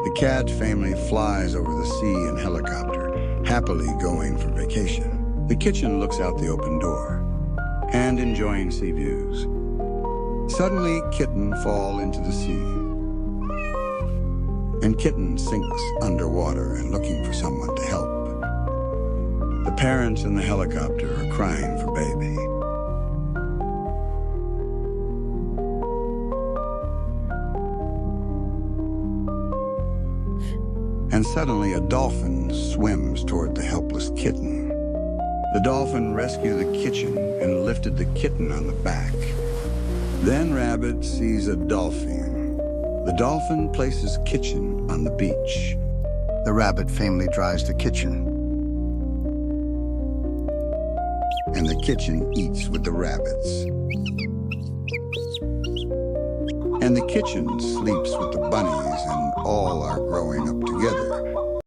The Cad family flies over the sea in helicopter, happily going for vacation. The kitchen looks out the open door and enjoying sea views. Suddenly, Kitten fall into the sea. And Kitten sinks underwater and looking for someone to help. The parents in the helicopter are crying for baby. And suddenly a dolphin swims toward the helpless kitten. The dolphin rescued the kitchen and lifted the kitten on the back. Then Rabbit sees a dolphin. The dolphin places Kitchen on the beach. The rabbit family drives the kitchen. And the kitchen eats with the rabbits. And the kitchen sleeps with the bunnies, and all are growing up together.